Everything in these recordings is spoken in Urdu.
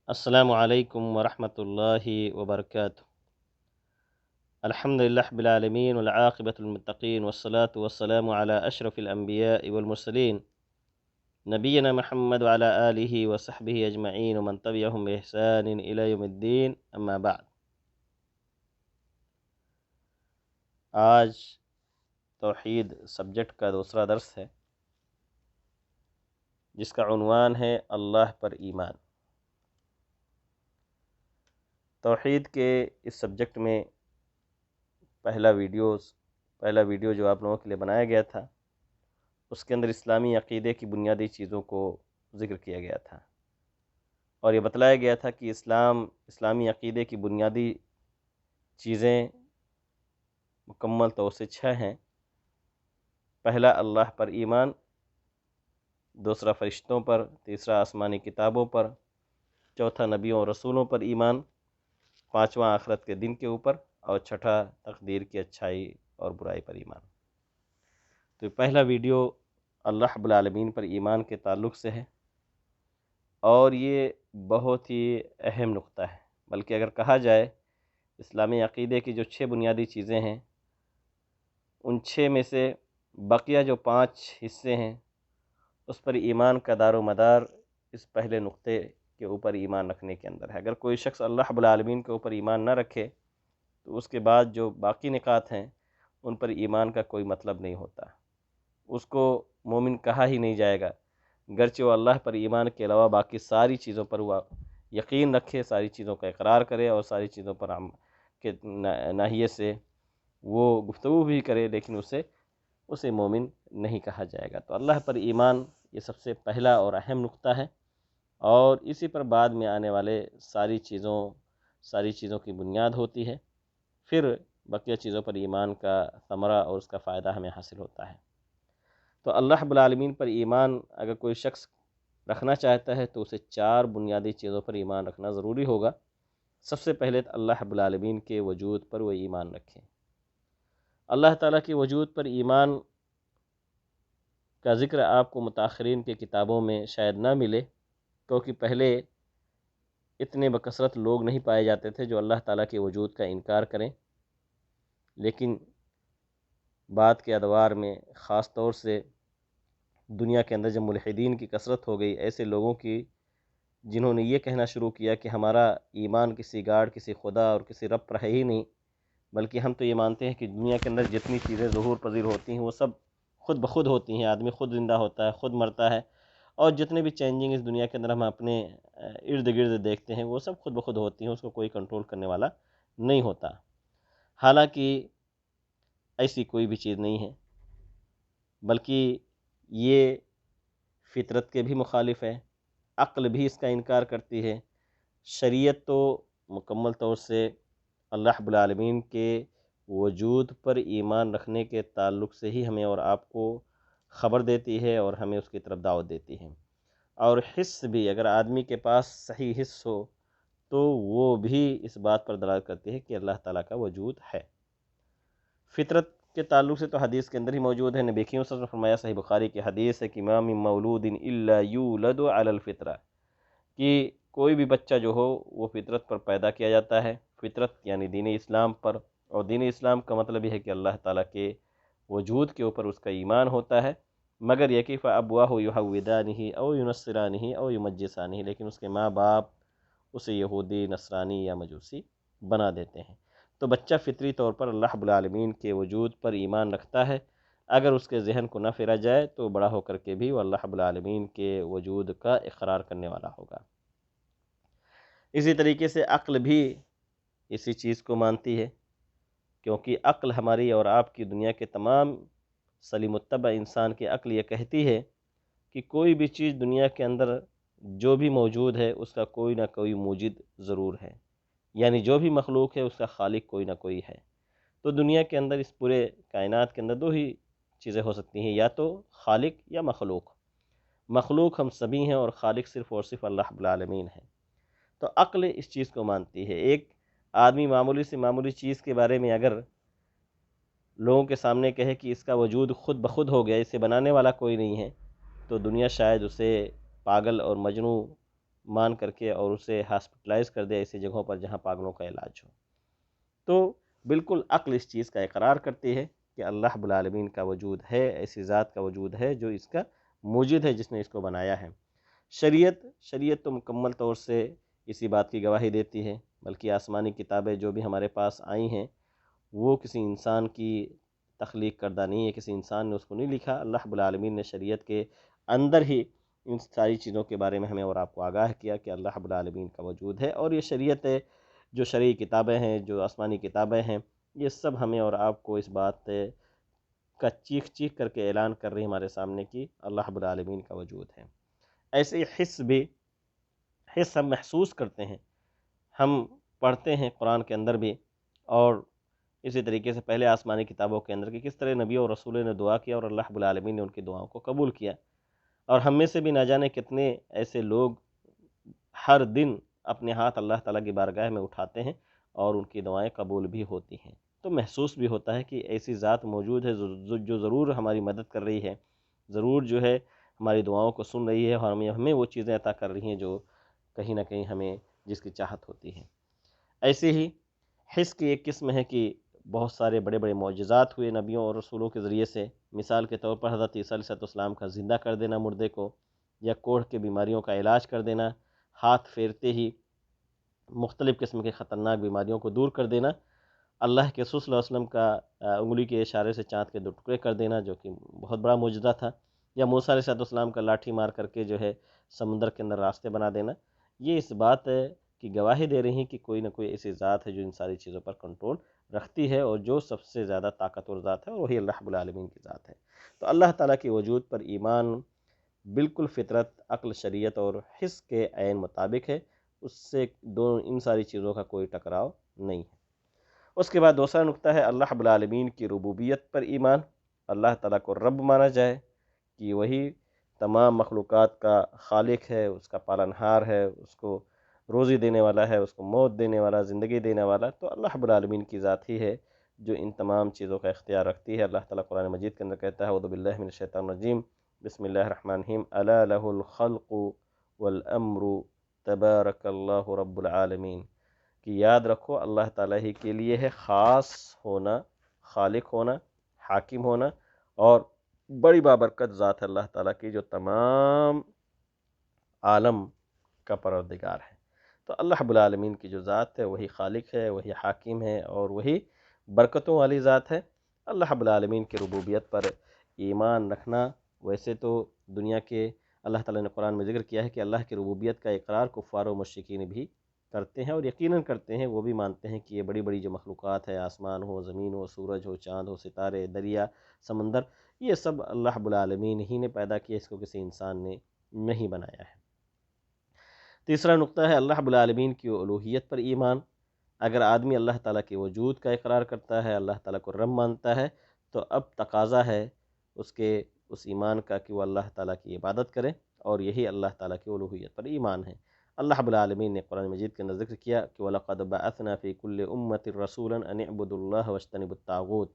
السلام علیکم ورحمۃ اللہ وبرکاتہ۔ الحمد للہ رب العالمین والعاقبۃ للمتقین والصلاة والسلام علی اشرف الانبیاء والمرسلین نبینا محمد وعلی آلہ وصحبہ اجمعین ومن تبعہم بإحسان الی یوم الدین، اما بعد۔ آج توحید سبجیکٹ کا دوسرا درس ہے، جس کا عنوان ہے اللہ پر ایمان۔ توحید کے اس سبجیکٹ میں پہلا ویڈیو جو آپ لوگوں کے لیے بنایا گیا تھا، اس کے اندر اسلامی عقیدے کی بنیادی چیزوں کو ذکر کیا گیا تھا، اور یہ بتلایا گیا تھا کہ اسلامی عقیدے کی بنیادی چیزیں مکمل طور سے 6 ہیں۔ پہلا اللہ پر ایمان، دوسرا فرشتوں پر، تیسرا آسمانی کتابوں پر، چوتھا نبیوں اور رسولوں پر ایمان، پانچواں آخرت کے دن کے اوپر، اور چھٹا تقدیر کی اچھائی اور برائی پر ایمان۔ تو پہلا ویڈیو اللہ رب العالمین پر ایمان کے تعلق سے ہے، اور یہ بہت ہی اہم نقطہ ہے، بلکہ اگر کہا جائے اسلامی عقیدے کی جو 6 بنیادی چیزیں ہیں، ان 6 میں سے بقیہ جو 5 حصے ہیں، اس پر ایمان کا دار و مدار اس پہلے نقطے کے اوپر ایمان رکھنے کے اندر ہے۔ اگر کوئی شخص اللہ رب العالمین کے اوپر ایمان نہ رکھے تو اس کے بعد جو باقی نکات ہیں ان پر ایمان کا کوئی مطلب نہیں ہوتا، اس کو مومن کہا ہی نہیں جائے گا، گرچہ وہ اللہ پر ایمان کے علاوہ باقی ساری چیزوں پر وہ یقین رکھے، ساری چیزوں کا اقرار کرے، اور ساری چیزوں پر کے ناحیے سے وہ گفتگو بھی کرے، لیکن اسے مومن نہیں کہا جائے گا۔ تو اللہ پر ایمان یہ سب سے پہلا اور اہم نقطہ ہے، اور اسی پر بعد میں آنے والے ساری چیزوں کی بنیاد ہوتی ہے، پھر بقیہ چیزوں پر ایمان کا ثمرہ اور اس کا فائدہ ہمیں حاصل ہوتا ہے۔ تو اللہ رب العالمین پر ایمان اگر کوئی شخص رکھنا چاہتا ہے تو اسے 4 بنیادی چیزوں پر ایمان رکھنا ضروری ہوگا۔ سب سے پہلے تو اللہ رب العالمین کے وجود پر وہ ایمان رکھیں۔ اللہ تعالیٰ کے وجود پر ایمان کا ذکر آپ کو متاخرین کے کتابوں میں شاید نہ ملے، کیونکہ پہلے اتنے بکثرت لوگ نہیں پائے جاتے تھے جو اللہ تعالیٰ کے وجود کا انکار کریں، لیکن بعد کے ادوار میں خاص طور سے دنیا کے اندر جب ملحدین کی کثرت ہو گئی، ایسے لوگوں کی جنہوں نے یہ کہنا شروع کیا کہ ہمارا ایمان کسی گاڑ، کسی خدا اور کسی رب پر ہے ہی نہیں، بلکہ ہم تو یہ مانتے ہیں کہ دنیا کے اندر جتنی چیزیں ظہور پذیر ہوتی ہیں وہ سب خود بخود ہوتی ہیں، آدمی خود زندہ ہوتا ہے، خود مرتا ہے، اور جتنے بھی چینجنگ اس دنیا کے اندر ہم اپنے ارد گرد دیکھتے ہیں وہ سب خود بخود ہوتی ہیں، اس کو کوئی کنٹرول کرنے والا نہیں ہوتا۔ حالانکہ ایسی کوئی بھی چیز نہیں ہے، بلکہ یہ فطرت کے بھی مخالف ہے، عقل بھی اس کا انکار کرتی ہے۔ شریعت تو مکمل طور سے اللہ رب العالمین کے وجود پر ایمان رکھنے کے تعلق سے ہی ہمیں اور آپ کو خبر دیتی ہے اور ہمیں اس کی طرف دعوت دیتی ہے، اور حس بھی، اگر آدمی کے پاس صحیح حس ہو تو وہ بھی اس بات پر دلالت کرتی ہے کہ اللہ تعالیٰ کا وجود ہے۔ فطرت کے تعلق سے تو حدیث کے اندر ہی موجود ہے، نبی کریم صلی اللہ علیہ وسلم نے فرمایا، صحیح بخاری کی حدیث ہے کہ ما من مولود الا یولد علی الفطرہ، کہ کوئی بھی بچہ جو ہو وہ فطرت پر پیدا کیا جاتا ہے، فطرت یعنی دین اسلام پر، اور دین اسلام کا مطلب یہ ہے کہ اللہ تعالیٰ کے وجود کے اوپر اس کا ایمان ہوتا ہے، مگر یہ کہ فابواہ یحودانہ او ینصرانہ او یمجسانہ، لیکن اس کے ماں باپ اسے یہودی، نصرانی یا مجوسی بنا دیتے ہیں۔ تو بچہ فطری طور پر اللہ رب العالمین کے وجود پر ایمان رکھتا ہے، اگر اس کے ذہن کو نہ پھیرا جائے تو بڑا ہو کر کے بھی وہ اللہ رب العالمین کے وجود کا اقرار کرنے والا ہوگا۔ اسی طریقے سے عقل بھی اسی چیز کو مانتی ہے، کیونکہ عقل ہماری اور آپ کی دنیا کے تمام سلیم الطبع انسان کی عقل یہ کہتی ہے کہ کوئی بھی چیز دنیا کے اندر جو بھی موجود ہے اس کا کوئی نہ کوئی موجد ضرور ہے، یعنی جو بھی مخلوق ہے اس کا خالق کوئی نہ کوئی ہے۔ تو دنیا کے اندر، اس پورے کائنات کے اندر 2 ہی چیزیں ہو سکتی ہیں، یا تو خالق یا مخلوق۔ مخلوق ہم سبھی ہیں اور خالق صرف اور صرف اللہ رب العالمین ہے۔ تو عقل اس چیز کو مانتی ہے۔ ایک آدمی معمولی سے معمولی چیز کے بارے میں اگر لوگوں کے سامنے کہے کہ اس کا وجود خود بخود ہو گیا، اسے بنانے والا کوئی نہیں ہے، تو دنیا شاید اسے پاگل اور مجنوں مان کر کے اور اسے ہاسپٹلائز کر دے ایسی جگہوں پر جہاں پاگلوں کا علاج ہو۔ تو بالکل عقل اس چیز کا اقرار کرتی ہے کہ اللہ رب العالمین کا وجود ہے، ایسی ذات کا وجود ہے جو اس کا موجد ہے، جس نے اس کو بنایا ہے۔ شریعت تو مکمل طور سے اسی بات کی گواہی دیتی ہے، بلکہ آسمانی کتابیں جو بھی ہمارے پاس آئی ہیں وہ کسی انسان کی تخلیق کردہ نہیں ہے، کسی انسان نے اس کو نہیں لکھا۔ اللہ رب العالمین نے شریعت کے اندر ہی ان ساری چیزوں کے بارے میں ہمیں اور آپ کو آگاہ کیا کہ اللہ رب العالمین کا وجود ہے، اور یہ شریعت جو شرعی کتابیں ہیں، جو آسمانی کتابیں ہیں، یہ سب ہمیں اور آپ کو اس بات کا چیخ چیخ کر کے اعلان کر رہی ہیں ہمارے سامنے کہ اللہ رب العالمین کا وجود ہے۔ ایسے ہی حس ہم محسوس کرتے ہیں، ہم پڑھتے ہیں قرآن کے اندر بھی، اور اسی طریقے سے پہلے آسمانی کتابوں کے اندر کہ کس طرح نبیوں اور رسولوں نے دعا کیا اور اللہ رب العالمین نے ان کی دعاؤں کو قبول کیا۔ اور ہم میں سے بھی نہ جانے کتنے ایسے لوگ ہر دن اپنے ہاتھ اللہ تعالیٰ کی بارگاہ میں اٹھاتے ہیں اور ان کی دعائیں قبول بھی ہوتی ہیں۔ تو محسوس بھی ہوتا ہے کہ ایسی ذات موجود ہے جو ضرور ہماری مدد کر رہی ہے، ضرور جو ہے ہماری دعاؤں کو سن رہی ہے، اور ہمیں وہ چیزیں عطا کر رہی ہیں جو کہیں نہ کہیں ہمیں جس کی چاہت ہوتی ہے۔ ایسے ہی حس کی ایک قسم ہے کہ بہت سارے بڑے بڑے معجزات ہوئے نبیوں اور رسولوں کے ذریعے سے، مثال کے طور پر حضرت عیسیٰ علیہ السلام کا زندہ کر دینا مردے کو، یا کوڑھ کے بیماریوں کا علاج کر دینا، ہاتھ پھیرتے ہی مختلف قسم کے خطرناک بیماریوں کو دور کر دینا، اللہ کے رسول صلی اللہ علیہ وسلم کا انگلی کے اشارے سے چاند کے 2 ٹکڑے کر دینا جو کہ بہت بڑا معجزہ تھا، یا موسیٰ علیہ السلام کا لاٹھی مار کر کے جو ہے سمندر کے اندر راستے بنا دینا، یہ اس بات کی گواہی دے رہی ہیں کہ کوئی نہ کوئی ایسی ذات ہے جو ان ساری چیزوں پر کنٹرول رکھتی ہے، اور جو سب سے زیادہ طاقتور ذات ہے اور وہی اللہ رب العالمین کی ذات ہے۔ تو اللہ تعالیٰ کے وجود پر ایمان بالکل فطرت، عقل، شریعت اور حس کے عین مطابق ہے، اس سے ان ساری چیزوں کا کوئی ٹکراؤ نہیں ہے۔ اس کے بعد دوسرا نقطہ ہے اللہ رب العالمین کی ربوبیت پر ایمان، اللہ تعالیٰ کو رب مانا جائے کہ وہی تمام مخلوقات کا خالق ہے، اس کا پالنہار ہے، اس کو روزی دینے والا ہے، اس کو موت دینے والا، زندگی دینے والا، تو اللہ رب العالمین کی ذات ہی ہے جو ان تمام چیزوں کا اختیار رکھتی ہے۔ اللہ تعالیٰ قرآن مجید کے اندر کہتا ہے اعوذ باللہ من الشیطان الرجیم بسم اللہ الرحمن الرحیم الا لہ الخلق والامر تبارک اللہ رب العالمین، کہ یاد رکھو اللہ تعالیٰ ہی کے لیے ہے خاص ہونا، خالق ہونا، حاکم ہونا، اور بڑی بابرکت ذات ہے اللہ تعالیٰ کی جو تمام عالم کا پروردگار ہے۔ تو اللہ رب العالمین کی جو ذات ہے وہی خالق ہے، وہی حاکم ہے، اور وہی برکتوں والی ذات ہے۔ اللہ رب العالمین کی ربوبیت پر ایمان رکھنا، ویسے تو دنیا کے اللہ تعالیٰ نے قرآن میں ذکر کیا ہے کہ اللہ کی ربوبیت کا اقرار کفار و مشرکین بھی کرتے ہیں، اور یقیناً کرتے ہیں، وہ بھی مانتے ہیں کہ یہ بڑی بڑی جو مخلوقات ہے، آسمان ہو، زمین ہو، سورج ہو، چاند ہو، ستارے، دریا، سمندر، یہ سب اللہ رب العالمین ہی نے پیدا کیا، اس کو کسی انسان نے نہیں بنایا ہے۔ تیسرا نقطہ ہے اللہ رب العالمین کی الوہیت پر ایمان۔ اگر آدمی اللہ تعالیٰ کے وجود کا اقرار کرتا ہے، اللہ تعالیٰ کو رب مانتا ہے، تو اب تقاضا ہے اس ایمان کا کہ وہ اللہ تعالیٰ کی عبادت کرے، اور یہی اللہ تعالیٰ کی الوہیت پر ایمان ہے۔ اللہ رب العالمین نے قرآن مجید کے اندر ذکر کیا کہ وَلَقَدْ بَعَثْنَا فِي كُلِّ أُمَّةٍ رَسُولًا أَنِ اعْبُدُوا اللَّهَ وَاجْتَنِبُوا الطَّاغُوتَ،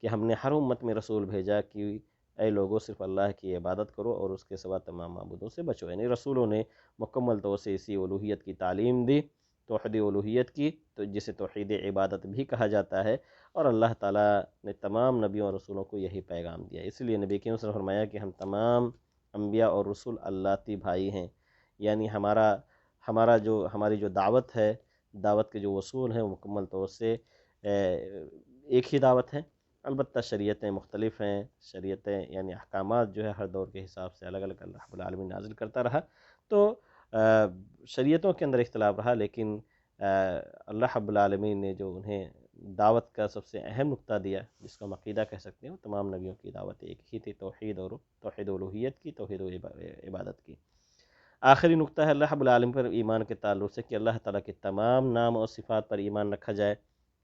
کہ ہم نے ہر امت میں رسول بھیجا کہ اے لوگوں صرف اللہ کی عبادت کرو اور اس کے سوا تمام معبودوں سے بچو، یعنی رسولوں نے مکمل طور سے اسی الوہیت کی تعلیم دی، توحید الوہیت کی، تو جسے توحید عبادت بھی کہا جاتا ہے، اور اللہ تعالیٰ نے تمام نبیوں اور رسولوں کو یہی پیغام دیا۔ اس لیے نبی کریم صلی اللہ علیہ وسلم نے فرمایا کہ ہم تمام انبیاء اور رسول اللہتی بھائی ہیں، یعنی ہماری جو دعوت ہے، دعوت کے جو اصول ہیں وہ مکمل طور سے ایک ہی دعوت ہے، البتہ شریعتیں مختلف ہیں، شریعتیں یعنی احکامات جو ہے ہر دور کے حساب سے الگ الگ اللہ رب العالمین نازل کرتا رہا، تو شریعتوں کے اندر اختلاف رہا، لیکن اللہ رب العالمین نے جو انہیں دعوت کا سب سے اہم نقطہ دیا، جس کو ہم عقیدہ کہہ سکتے ہیں، وہ تمام نبیوں کی دعوت ایک ہی تھی، توحید الوہیت کی، توحید عبادت کی۔ آخری نقطہ ہے اللہ رب العالمین پر ایمان کے تعلق سے کہ اللہ تعالیٰ کے تمام نام اور صفات پر ایمان رکھا جائے،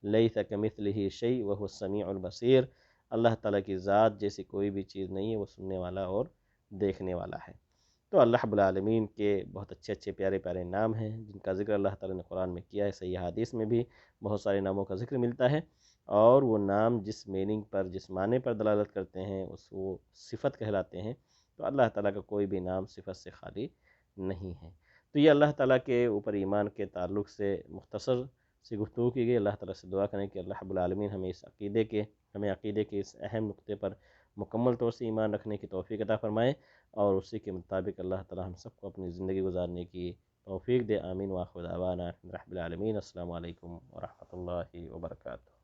لیس کمثلہ شیء وہو السمیع البصیر، اللہ تعالیٰ کی ذات جیسی کوئی بھی چیز نہیں ہے، وہ سننے والا اور دیکھنے والا ہے۔ تو اللہ رب العالمین کے بہت اچھے اچھے پیارے پیارے نام ہیں جن کا ذکر اللہ تعالیٰ نے قرآن میں کیا ہے، صحیح حدیث میں بھی بہت سارے ناموں کا ذکر ملتا ہے، اور وہ نام جس میننگ پر، جس معنی پر دلالت کرتے ہیں وہ صفت کہلاتے ہیں، تو اللہ تعالیٰ کا کوئی بھی نام صفت سے خالی نہیں ہے۔ تو یہ اللہ تعالیٰ کے اوپر ایمان کے تعلق سے مختصر سی گفتگو کی گئی۔ اللہ تعالیٰ سے دعا کریں کہ اللہ رب العالمین ہمیں عقیدے کے اس اہم نقطے پر مکمل طور سے ایمان رکھنے کی توفیق عطا فرمائے، اور اسی کے مطابق اللہ تعالیٰ ہم سب کو اپنی زندگی گزارنے کی توفیق دے۔ آمین۔ وآخر دعوانا الحمد للہ رب العالمین۔ السلام علیکم ورحمۃ اللہ وبرکاتہ۔